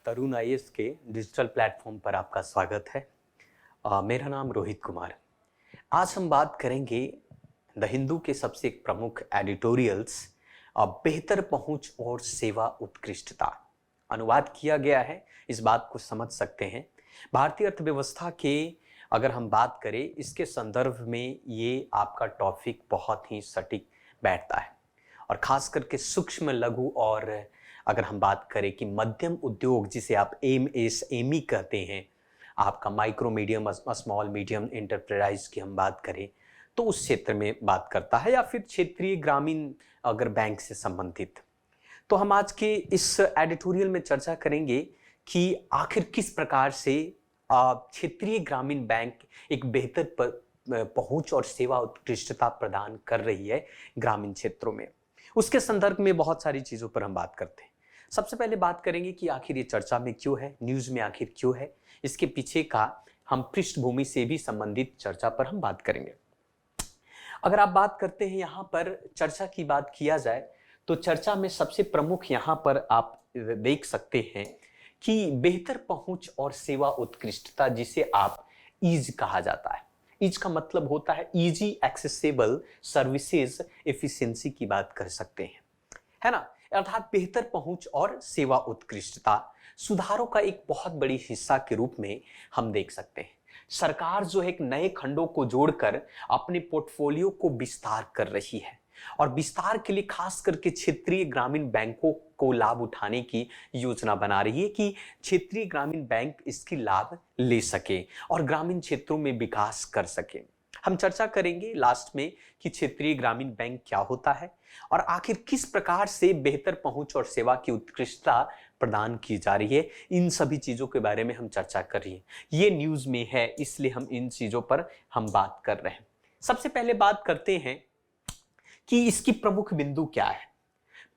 तरुण IAS के digital platform पर आपका स्वागत है। मेरा नाम रोहित कुमार। आज हम बात करेंगे द हिंदू के सबसे प्रमुख एडिटोरियल्स बेहतर पहुंच और सेवा उत्कृष्टता। अनुवाद किया गया है, इस बात को समझ सकते हैं। भारतीय अर्थव्यवस्था के अगर हम बात करें इसके संदर्भ में ये आपका टॉपिक बहुत ही सटीक बैठता है और खास करके सूक्ष्म लघु और अगर हम बात करें कि मध्यम उद्योग जिसे आप एमएसएमई कहते हैं, आपका micro medium small medium enterprise की हम बात करें तो उस क्षेत्र में बात करता है, या फिर क्षेत्रीय ग्रामीण अगर बैंक से संबंधित। तो हम आज के इस एडिटोरियल में चर्चा करेंगे कि आखिर किस प्रकार से क्षेत्रीय ग्रामीण बैंक एक बेहतर पहुंच और सेवा उत्कृष्टता प्रदान कर रही है ग्रामीण क्षेत्रों में। उसके संदर्भ में बहुत सारी चीज़ों पर हम बात करते हैं। सबसे पहले बात करेंगे कि आखिर ये चर्चा में क्यों है, न्यूज़ में आखिर क्यों है, इसके पीछे का हम पृष्ठभूमि से भी संबंधित चर्चा पर हम बात करेंगे। अगर आप बात करते हैं यहाँ पर चर्चा की बात किया जाए तो चर्चा में सबसे प्रमुख यहाँ पर आप देख सकते हैं कि बेहतर पहुंच और सेवा उत्कृष्टता, जिसे आप ईज कहा जाता है। ईज का मतलब होता है इजी एक्सेसिबल सर्विसेज एफिशिएंसी की बात कर सकते हैं, है ना। अर्थात बेहतर पहुंच और सेवा उत्कृष्टता सुधारों का एक बहुत बड़ी हिस्सा के रूप में हम देख सकते हैं। सरकार जो है एक नए खंडों को जोड़कर अपने पोर्टफोलियो को विस्तार कर रही है और विस्तार के लिए खास करके क्षेत्रीय ग्रामीण बैंकों को लाभ उठाने की योजना बना रही है कि क्षेत्रीय ग्रामीण बैंक इसकी लाभ ले सके और ग्रामीण क्षेत्रों में विकास कर सके। हम चर्चा करेंगे लास्ट में कि क्षेत्रीय ग्रामीण बैंक क्या होता है और आखिर किस प्रकार से बेहतर पहुंच और सेवा की उत्कृष्टता प्रदान की जा रही है। इन सभी चीजों के बारे में हम चर्चा कर रही है। ये न्यूज में है, इसलिए हम इन चीजों पर हम बात कर रहे हैं। सबसे पहले बात करते हैं कि इसकी प्रमुख बिंदु क्या है।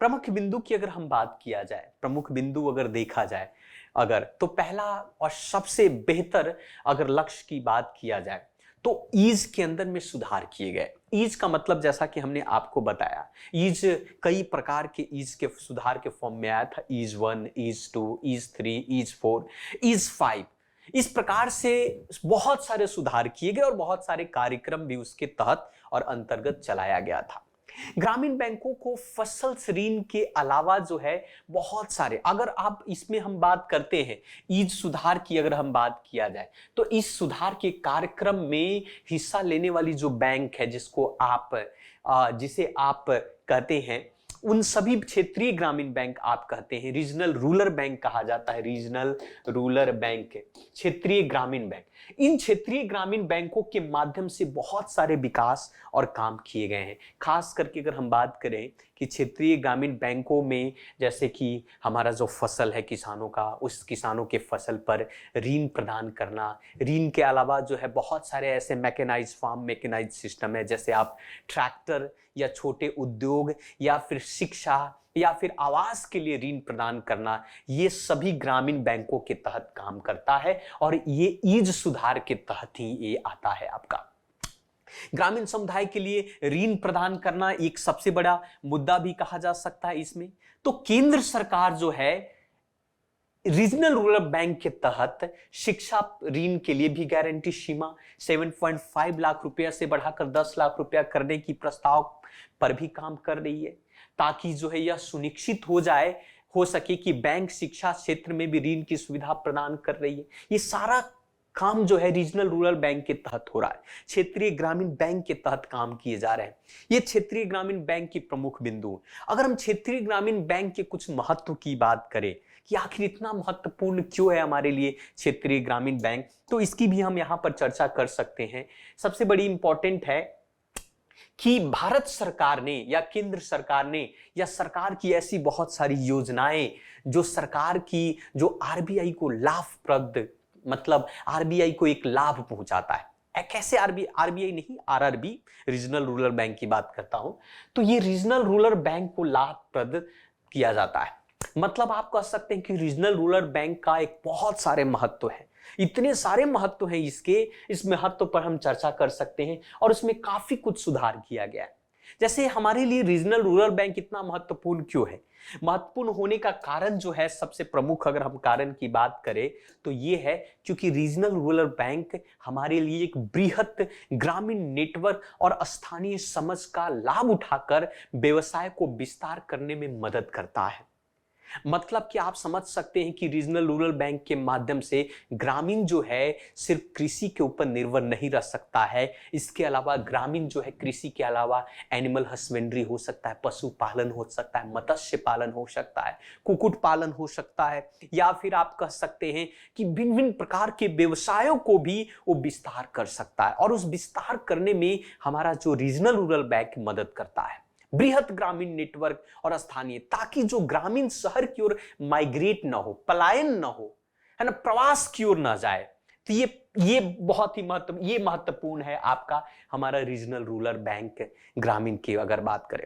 प्रमुख बिंदु की अगर हम बात किया जाए, प्रमुख बिंदु अगर देखा जाए अगर, तो पहला और सबसे बेहतर अगर लक्ष्य की बात किया जाए तो ईज के अंदर में सुधार किए गए। ईज का मतलब जैसा कि हमने आपको बताया, ईज कई प्रकार के ईज के सुधार के फॉर्म में आया था। ईज 1, ईज 2, ईज 3, ईज 4, ईज 5। इस प्रकार से बहुत सारे सुधार किए गए और बहुत सारे कार्यक्रम भी उसके तहत और अंतर्गत चलाया गया था। ग्रामीण बैंकों को फसल ऋण के अलावा जो है बहुत सारे, अगर आप इसमें हम बात करते हैं ईज सुधार की अगर हम बात किया जाए तो इस सुधार के कार्यक्रम में हिस्सा लेने वाली जो बैंक है जिसे आप कहते हैं, उन सभी क्षेत्रीय ग्रामीण बैंक आप कहते हैं, रीजनल रूरल बैंक कहा जाता है, रीजनल रूरल बैंक, क्षेत्रीय ग्रामीण बैंक। इन क्षेत्रीय ग्रामीण बैंकों के माध्यम से बहुत सारे विकास और काम किए गए हैं। खास करके अगर हम बात करें कि क्षेत्रीय ग्रामीण बैंकों में जैसे कि हमारा जो फसल है किसानों का, उस किसानों के फसल पर ऋण प्रदान करना, ऋण के अलावा जो है बहुत सारे ऐसे मैकेनाइज फार्म मैकेनाइज सिस्टम है, जैसे आप ट्रैक्टर या छोटे उद्योग या फिर शिक्षा या फिर आवास के लिए ऋण प्रदान करना, ये सभी ग्रामीण बैंकों के तहत काम करता है और ये ईज सुधार के तहत ही ये आता है। आपका ग्रामीण समुदाय के लिए ऋण प्रदान करना एक सबसे बड़ा मुद्दा भी कहा जा सकता है इसमें। तो केंद्र सरकार जो है रीजनल रूरल बैंक के तहत शिक्षा ऋण के लिए भी गारंटी सीमा 7.5 लाख रुपया से बढ़ाकर 10 लाख रुपया करने की प्रस्ताव पर भी काम कर रही है, ताकि जो है यह सुनिश्चित हो सके कि बैंक शिक्षा क्षेत्र में भी ऋण की सुविधा प्रदान कर रही है। ये सारा काम जो है रीजनल रूरल बैंक के तहत हो रहा है, क्षेत्रीय ग्रामीण बैंक के तहत काम किए जा रहे हैं। ये क्षेत्रीय ग्रामीण बैंक की प्रमुख बिंदु। अगर हम क्षेत्रीय ग्रामीण बैंक के कुछ महत्व की बात करें कि आखिर इतना महत्वपूर्ण क्यों है हमारे लिए क्षेत्रीय ग्रामीण बैंक, तो इसकी भी हम यहाँ पर चर्चा कर सकते हैं। सबसे बड़ी इंपॉर्टेंट है कि भारत सरकार ने या केंद्र सरकार ने या सरकार की ऐसी बहुत सारी योजनाएं जो सरकार की जो आरबीआई को लाभप्रद, मतलब आरबीआई को एक लाभ पहुंचाता है। कैसे आरबीआई नहीं, आरआरबी, रीजनल रूरल बैंक की बात करता हूं, तो ये रीजनल रूरल बैंक को लाभप्रद किया जाता है। मतलब आप कह सकते हैं कि रीजनल रूरल बैंक का एक बहुत सारे महत्व है, इतने सारे महत्व हैं इसके, इस महत्व पर हम चर्चा कर सकते हैं और उसमें काफी कुछ सुधार किया गया है। जैसे हमारे लिए रीजनल रूरल बैंक इतना महत्वपूर्ण क्यों है? महत्वपूर्ण होने का कारण जो है, सबसे प्रमुख अगर हम कारण की बात करें तो ये है क्योंकि रीजनल रूरल बैंक हमारे लिए एक बृहत ग्रामीण नेटवर्क और स्थानीय समझ का लाभ उठाकर व्यवसाय को विस्तार करने में मदद करता है। मतलब कि आप समझ सकते हैं कि रीजनल रूरल बैंक के माध्यम से ग्रामीण जो है सिर्फ कृषि के ऊपर निर्भर नहीं रह सकता है। इसके अलावा ग्रामीण जो है कृषि के अलावा एनिमल हस्बेंड्री हो सकता है, पशुपालन हो सकता है, मत्स्य पालन हो सकता है, कुक्कुट पालन हो सकता है, या फिर आप कह सकते हैं कि भिन्न भिन्न प्रकार के व्यवसायों को भी वो विस्तार कर सकता है। और उस विस्तार करने में हमारा जो रीजनल रूरल बैंक मदद करता है, बृहत ग्रामीण नेटवर्क और स्थानीय, ताकि जो ग्रामीण शहर की ओर माइग्रेट ना हो, पलायन ना हो, है ना, प्रवास की ओर ना जाए। तो ये बहुत ही महत्वपूर्ण है आपका हमारा रीजनल रूरल बैंक ग्रामीण की अगर बात करें।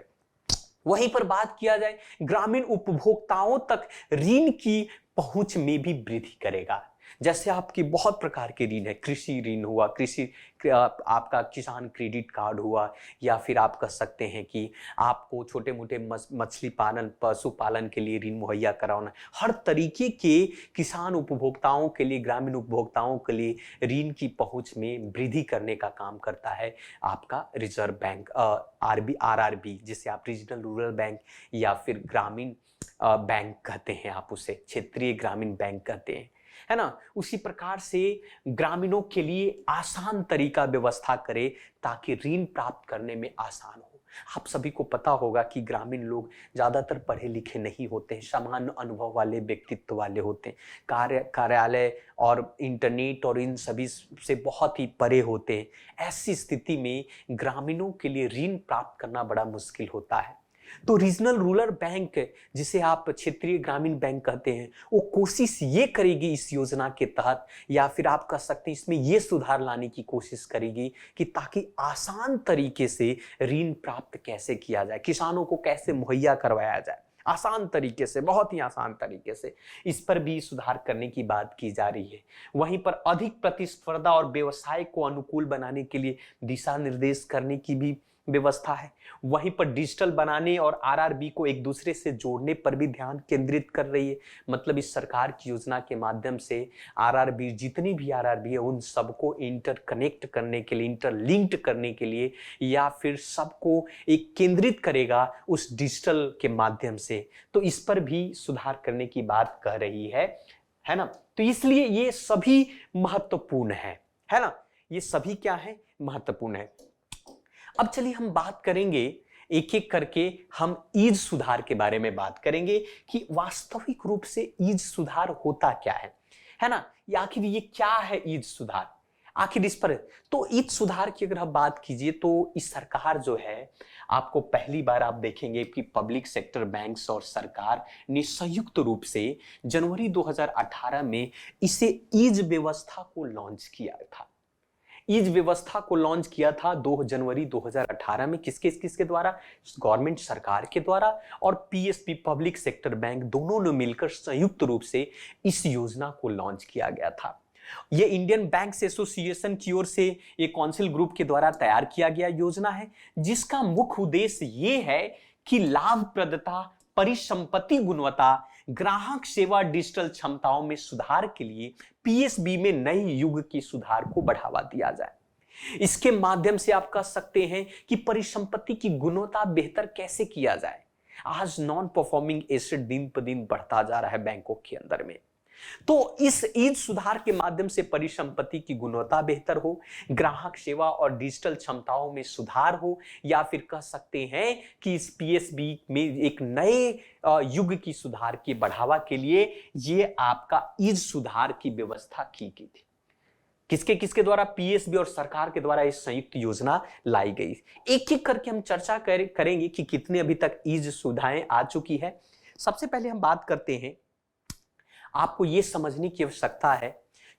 वहीं पर बात किया जाए, ग्रामीण उपभोक्ताओं तक ऋण की पहुंच में भी वृद्धि करेगा। जैसे आपकी बहुत प्रकार के ऋण है, कृषि ऋण हुआ, आपका किसान क्रेडिट कार्ड हुआ, या फिर आप कह सकते हैं कि आपको छोटे मोटे मछली पालन, पशुपालन के लिए ऋण मुहैया कराना। हर तरीके के किसान उपभोक्ताओं के लिए, ग्रामीण उपभोक्ताओं के लिए ऋण की पहुंच में वृद्धि करने का काम करता है आपका रिजर्व बैंक, RRB, जिसे आप रीजनल रूरल बैंक या फिर ग्रामीण बैंक कहते हैं, आप उसे क्षेत्रीय ग्रामीण बैंक कहते हैं, है ना। उसी प्रकार से ग्रामीणों के लिए आसान तरीका व्यवस्था करे ताकि ऋण प्राप्त करने में आसान हो। आप सभी को पता होगा कि ग्रामीण लोग ज्यादातर पढ़े लिखे नहीं होते हैं, सामान्य अनुभव वाले व्यक्तित्व वाले होते हैं, कार्यालय और इंटरनेट और इन सभी से बहुत ही परे होते हैं। ऐसी स्थिति में ग्रामीणों के लिए ऋण प्राप्त करना बड़ा मुश्किल होता है। तो रीजनल रूरल बैंक, जिसे आप क्षेत्रीय ग्रामीण बैंक कहते हैं, वो कोशिश ये करेगी इस योजना के तहत, या फिर आप कह सकते हैं इसमें ये सुधार लाने की कोशिश करेगी कि ताकि आसान तरीके से ऋण प्राप्त कैसे किया जाए, किसानों को कैसे मुहैया करवाया जाए आसान तरीके से, बहुत ही आसान तरीके से। इस पर भी सुधार करने की बात की जा रही है। वहीं पर अधिक प्रतिस्पर्धा और व्यवसाय को अनुकूल बनाने के लिए दिशा निर्देश करने की भी व्यवस्था है। वहीं पर डिजिटल बनाने और RRB को एक दूसरे से जोड़ने पर भी ध्यान केंद्रित कर रही है। मतलब इस सरकार की योजना के माध्यम से RRB, जितनी भी RRB है, उन सबको इंटरकनेक्ट करने के लिए, इंटरलिंक्ड करने के लिए, या फिर सबको एक केंद्रित करेगा उस डिजिटल के माध्यम से। तो इस पर भी सुधार करने की बात कह रही है ना। तो इसलिए ये सभी महत्वपूर्ण है ना। ये सभी क्या है? महत्वपूर्ण है। अब चलिए हम बात करेंगे एक एक करके, हम ईज सुधार के बारे में बात करेंगे कि वास्तविक रूप से ईज सुधार होता क्या है ना। आखिर ये क्या है ईज सुधार, आखिर इस पर। तो ईज सुधार की अगर हम बात कीजिए तो इस सरकार जो है, आपको पहली बार आप देखेंगे कि पब्लिक सेक्टर बैंक्स और सरकार ने संयुक्त रूप से जनवरी 2018 में इसे ईज व्यवस्था को लॉन्च किया था। ईज व्यवस्था को लॉन्च किया था 2 जनवरी 2018 में। किसके द्वारा? गवर्नमेंट सरकार के द्वारा और PSB पब्लिक सेक्टर बैंक दोनों ने मिलकर संयुक्त रूप से इस योजना को लॉन्च किया गया था। यह इंडियन बैंक्स एसोसिएशन की ओर से एक काउंसिल ग्रुप के द्वारा तैयार किया गया योजना है, जिसका मुख्य उद्देश्य ये है कि लाभप्रदता, परिसंपत्ति गुणवत्ता, ग्राहक सेवा, डिजिटल क्षमताओं में सुधार के लिए PSB में नए युग की सुधार को बढ़ावा दिया जाए। इसके माध्यम से आप कह सकते हैं कि परिसंपत्ति की गुणवत्ता बेहतर कैसे किया जाए। आज नॉन परफॉर्मिंग एसेट दिन पर दिन बढ़ता जा रहा है बैंकों के अंदर में। तो इस ईज सुधार के माध्यम से परिसंपत्ति की गुणवत्ता बेहतर हो, ग्राहक सेवा और डिजिटल क्षमताओं में सुधार हो, या फिर कह सकते हैं कि इस PSB में एक नए युग की सुधार के बढ़ावा के लिए ये आपका ईज सुधार की व्यवस्था की गई थी। किसके द्वारा? PSB और सरकार के द्वारा इस संयुक्त योजना लाई गई। एक एक करके हम चर्चा करेंगे कि कितने अभी तक ईज सुविधाएं आ चुकी है। सबसे पहले हम बात करते हैं, आपको यह समझने की आवश्यकता है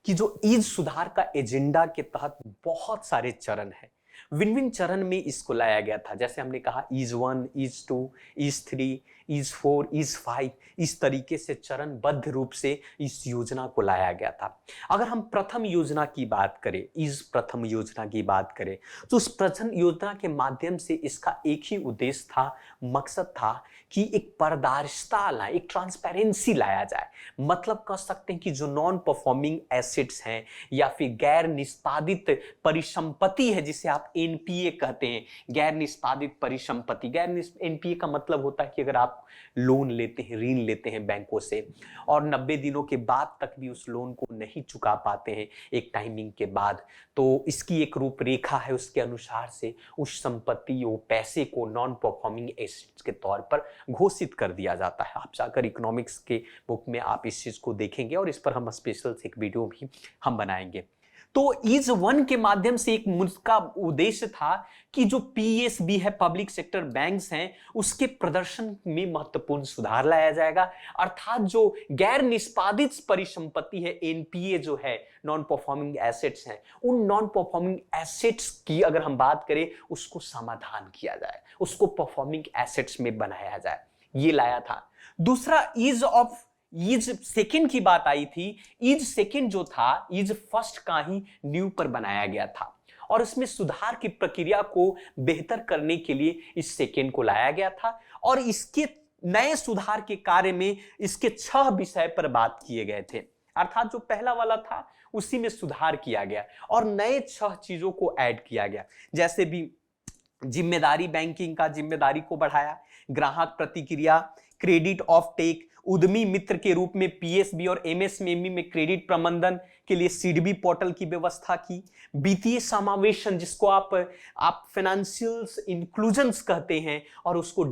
कि जो ईज सुधार का एजेंडा के तहत बहुत सारे चरण है, विभिन्न चरण में इसको लाया गया था। जैसे हमने कहा ईज 1, ईज 2, ईज 3, ईज 4, ईज 5, इस तरीके से चरणबद्ध रूप से इस योजना को लाया गया था। अगर हम प्रथम योजना की बात करें, ईज प्रथम योजना की बात करें, तो उस प्रथम योजना के माध्यम से इसका एक ही उद्देश्य था, मकसद था कि एक पारदर्शिता लाए, एक ट्रांसपेरेंसी लाया जाए। मतलब कह सकते हैं कि जो नॉन परफॉर्मिंग एसेट्स हैं या फिर गैर निष्पादित परिसंपत्ति है, जिसे आप एनपीए कहते हैं, गैर निष्पादित परिसंपत्ति। एनपीए का मतलब होता है कि अगर आप लोन लेते हैं, ऋण लेते हैं बैंकों से और 90 दिनों के बाद तक भी उस लोन को नहीं चुका पाते हैं एक टाइमिंग के बाद, तो इसकी एक रूपरेखा है, उसके अनुसार से उस संपत्ति, वो पैसे को नॉन परफॉर्मिंग एसेट्स के तौर पर घोषित कर दिया जाता है। आप जाकर इकोनॉमिक्स के बुक में आप इस चीज को देखेंगे और इस पर हम स्पेशल एक वीडियो भी हम बनाएंगे। तो ईज 1 के माध्यम से एक मुझका उद्देश्य था कि जो पीएसबी है, पब्लिक सेक्टर बैंक्स हैं, उसके प्रदर्शन में महत्वपूर्ण सुधार लाया जाएगा। अर्थात जो गैर निष्पादित परिसंपत्ति है, एनपीए जो है, नॉन परफॉर्मिंग एसेट्स हैं, उन नॉन परफॉर्मिंग एसेट्स की अगर हम बात करें, उसको समाधान किया जाए, उसको परफॉर्मिंग एसेट्स में बनाया जाए, ये लाया था। दूसरा ईज सेकंड की बात आई थी। ईज सेकंड जो था, ईज फर्स्ट का ही नींव पर बनाया गया था और इसमें सुधार की प्रक्रिया को बेहतर करने के लिए इस सेकंड को लाया गया था और इसके नए सुधार के कार्य में इसके 6 विषय पर बात किए गए थे। अर्थात जो पहला वाला था उसी में सुधार किया गया और नए 6 चीजों को ऐड किया गया, जैसे भी जिम्मेदारी, बैंकिंग का जिम्मेदारी को बढ़ाया, ग्राहक प्रतिक्रिया, क्रेडिट ऑफ टेक, उद्यमी मित्र के रूप में पीएसबी और एमएसएमई में क्रेडिट प्रबंधन के लिए सीडबी पोर्टल की व्यवस्था की, वित्तीय समावेशन जिसको आप फाइनेंशियल इंक्लूजन्स कहते हैं और उसको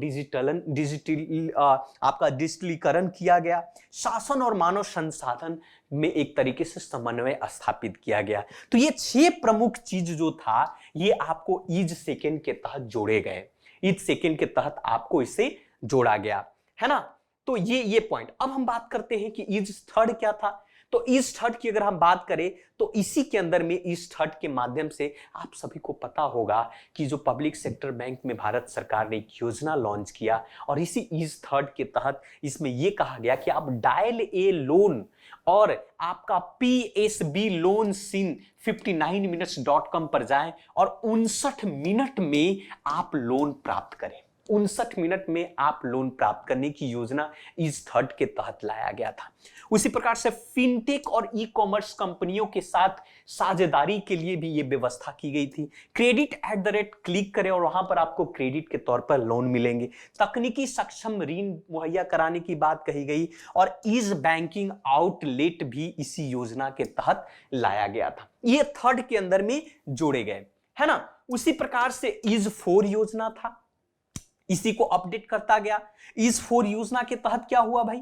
आपका डिजिटलीकरण किया गया, शासन और मानव संसाधन में एक तरीके से समन्वय स्थापित किया गया। तो ये 6 प्रमुख चीज जो था, ये आपको ईज सेकंड के तहत जोड़े गए, ईज सेकंड के तहत आपको इसे जोड़ा गया, है ना। तो ये पॉइंट। अब हम बात करते हैं कि ईज थर्ड क्या था। तो ईज थर्ड की अगर हम बात करें तो इसी के अंदर में ईज थर्ड के माध्यम से आप सभी को पता होगा कि जो पब्लिक सेक्टर बैंक में भारत सरकार ने एक योजना लॉन्च किया और इसी ईज थर्ड के तहत इसमें यह कहा गया कि आप डायल ए लोन और आपका पीएसबी लोन सिन 59minutes.com पर जाएं और 59 मिनट में आप लोन प्राप्त करें। 59 मिनट में आप लोन प्राप्त करने की योजना ईज थर्ड के तहत लाया गया था। उसी प्रकार से फिनटेक और ई कॉमर्स कंपनियों के साथ साझेदारी के लिए भी यह व्यवस्था की गई थी। क्रेडिट @ क्लिक करें और वहां पर आपको क्रेडिट के तौर पर लोन मिलेंगे। तकनीकी सक्षम ऋण मुहैया कराने की बात कही गई और ईज बैंकिंग आउटलेट भी इसी योजना के तहत लाया गया था। ये थर्ड के अंदर में जोड़े गए, है ना। उसी प्रकार से ईज 4 योजना था, इसी को अपडेट करता गया। ईज 4 योजना के तहत क्या हुआ भाई,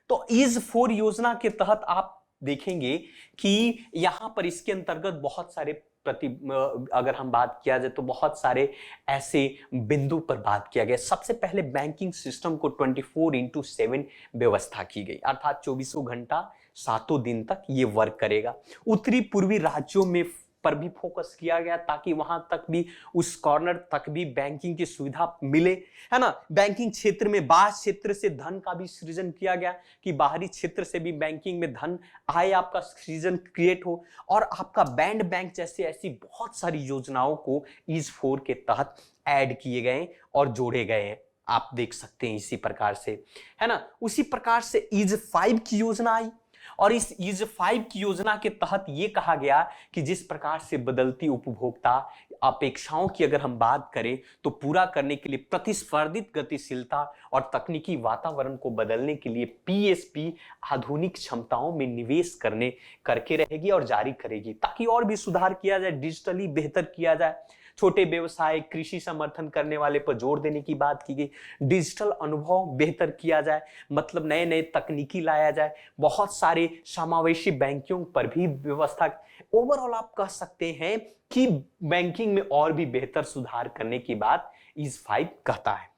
तो ईज 4 योजना के तहत आप देखेंगे कि यहां पर इसके अंतर्गत बहुत सारे अगर हम बात किया जाए तो बहुत सारे ऐसे बिंदु पर बात किया गया। सबसे पहले बैंकिंग सिस्टम को 24/7 व्यवस्था की गई, अर्थात 24 घंटा 7 दिन तक ये वर्क करेगा। उत्तरी पूर्वी राज्यों में पर भी फोकस किया गया ताकि वहां तक भी, उस कॉर्नर तक भी बैंकिंग की सुविधा मिले, है ना। बैंकिंग क्षेत्र में बाह्य क्षेत्र से धन का भी सृजन किया गया कि बाहरी क्षेत्र से भी बैंकिंग में धन आए, आपका सृजन क्रिएट हो। और आपका बैंड बैंक जैसे ऐसी बहुत सारी योजनाओं को ईज 4 के तहत ऐड किए गए और जोड़े गए हैं, आप देख सकते हैं इसी प्रकार से, है ना। उसी प्रकार से ईज 5 की योजना आई और इस ईज 5 की योजना के तहत यह कहा गया कि जिस प्रकार से बदलती उपभोक्ता अपेक्षाओं की अगर हम बात करें तो पूरा करने के लिए प्रतिस्पर्धित गतिशीलता और तकनीकी वातावरण को बदलने के लिए पीएसपी आधुनिक क्षमताओं में निवेश करके रहेगी और जारी करेगी ताकि और भी सुधार किया जाए, डिजिटली बेहतर किया जाए। छोटे व्यवसाय, कृषि समर्थन करने वाले पर जोर देने की बात की गई, डिजिटल अनुभव बेहतर किया जाए, मतलब नए नए तकनीकी लाया जाए, बहुत सारे समावेशी बैंकिंग पर भी व्यवस्था। ओवरऑल आप कह सकते हैं कि बैंकिंग में और भी बेहतर सुधार करने की बात ईज 5 कहता है।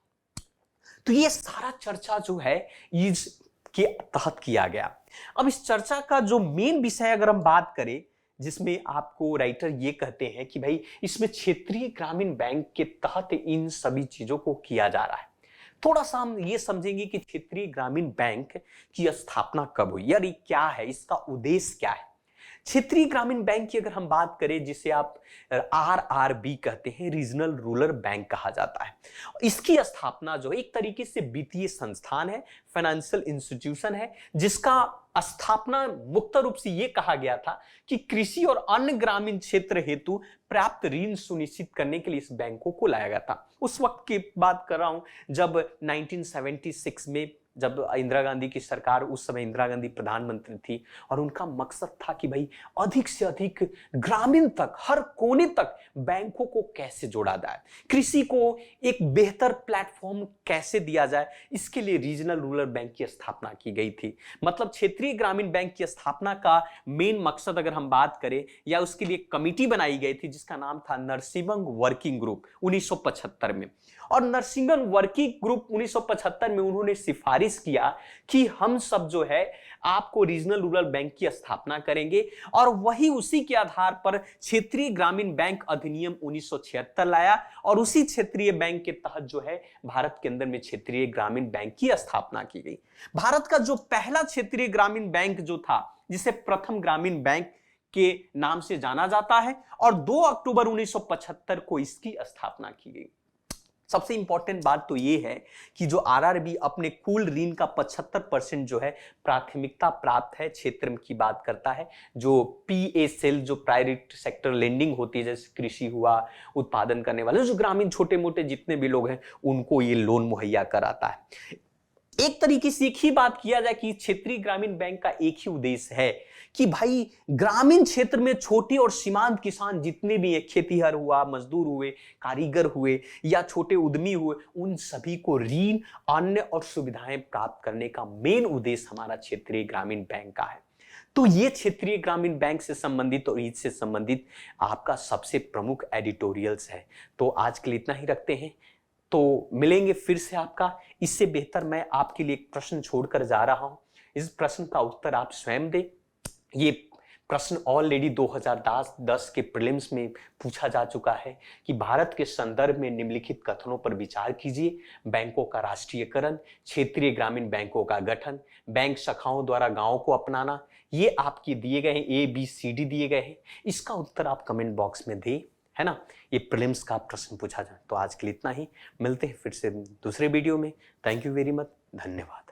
तो ये सारा चर्चा जो है ईज के तहत किया गया। अब इस चर्चा का जो मेन विषय अगर हम बात करें, जिसमें आपको राइटर ये कहते हैं कि भाई इसमें क्षेत्रीय ग्रामीण बैंक के तहत इन सभी चीजों को किया जा रहा है। थोड़ा सा हम ये समझेंगे कि क्षेत्रीय ग्रामीण बैंक की स्थापना कब हुई, यार ये क्या है, इसका उद्देश्य क्या है। क्षेत्रीय ग्रामीण बैंक की अगर हम बात करें, जिसे आप RRB कहते हैं, रीजनल रूरल बैंक कहा जाता है, इसकी स्थापना जो एक तरीके से वित्तीय संस्थान है, फाइनेंशियल इंस्टीट्यूशन है, जिसका स्थापना मुख्य रूप से यह कहा गया था कि कृषि और अन्य ग्रामीण क्षेत्र हेतु प्राप्त ऋण सुनिश्चित करने के लिए इस बैंकों को लाया गया था। उस वक्त की बात कर रहा हूं जब 1976 में, जब इंदिरा गांधी की सरकार, उस समय इंदिरा गांधी प्रधानमंत्री थी, और उनका मकसद था कि भाई अधिक से अधिक ग्रामीण तक, हर कोने तक बैंकों को कैसे जोड़ा जाए, कृषि को एक बेहतर प्लेटफॉर्म कैसे दिया जाए, इसके लिए रीजनल रूरल बैंक की स्थापना की गई थी। मतलब क्षेत्रीय ग्रामीण बैंक की स्थापना का मेन मकसद अगर हम बात करें, या उसके लिए कमिटी बनाई गई थी जिसका नाम था नरसिंहन वर्किंग ग्रुप 1975 में। और नरसिंहन वर्किंग ग्रुप 1975 में उन्होंने सिफारिश किया कि हम सब जो है आपको रीजनल रूरल बैंक की स्थापना करेंगे, और वही उसी के आधार पर क्षेत्रीय ग्रामीण बैंक अधिनियम 1976 लाया, और उसी क्षेत्रीय बैंक के तहत जो है भारत के अंदर में क्षेत्रीय ग्रामीण बैंक की स्थापना की गई। भारत का जो पहला क्षेत्रीय ग्रामीण बैंक जो था, जिसे प्रथम ग्रामीण बैंक के नाम से जाना जाता है, और 2 अक्टूबर 1975 को इसकी स्थापना की गई। सबसे इंपॉर्टेंट बात तो ये है कि जो RRB अपने कुल ऋण का 75% जो है प्राथमिकता प्राप्त है क्षेत्र की बात करता है। जो PSL, जो प्राइवेट सेक्टर लेंडिंग होती है, जैसे कृषि हुआ, उत्पादन करने वाले जो ग्रामीण छोटे मोटे जितने भी लोग हैं, उनको ये लोन मुहैया कराता है। एक तरीके से एक ही बात किया जाए कि क्षेत्रीय ग्रामीण बैंक का एक ही उद्देश्य है कि भाई ग्रामीण क्षेत्र में छोटे और सीमांत किसान जितने भी हैं, खेतीहर हुआ, मजदूर हुए, कारीगर हुए या छोटे उद्यमी हुए, उन सभी को ऋण, अन्य और सुविधाएं प्राप्त करने का मेन उद्देश्य हमारा क्षेत्रीय ग्रामीण बैंक का है। तो ये क्षेत्रीय ग्रामीण बैंक से संबंधित और इससे संबंधित आपका सबसे प्रमुख एडिटोरियल्स है। तो आज के लिए इतना ही रखते हैं, तो मिलेंगे फिर से आपका। इससे बेहतर मैं आपके लिए एक प्रश्न छोड़कर जा रहा हूं, इस प्रश्न का उत्तर आप स्वयं दें। ये प्रश्न ऑलरेडी 2010 के प्रीलिम्स में पूछा जा चुका है कि भारत के संदर्भ में निम्नलिखित कथनों पर विचार कीजिए। बैंकों का राष्ट्रीयकरण, क्षेत्रीय ग्रामीण बैंकों का गठन, बैंक शाखाओं द्वारा गांवों को अपनाना, ये आपके दिए गए हैं, ABCD दिए गए हैं। इसका उत्तर आप कमेंट बॉक्स में दें, है ना। ये प्रीलिम्स का प्रश्न पूछा जाए। तो आज के लिए इतना ही, मिलते हैं फिर से दूसरे वीडियो में। थैंक यू वेरी मच, धन्यवाद।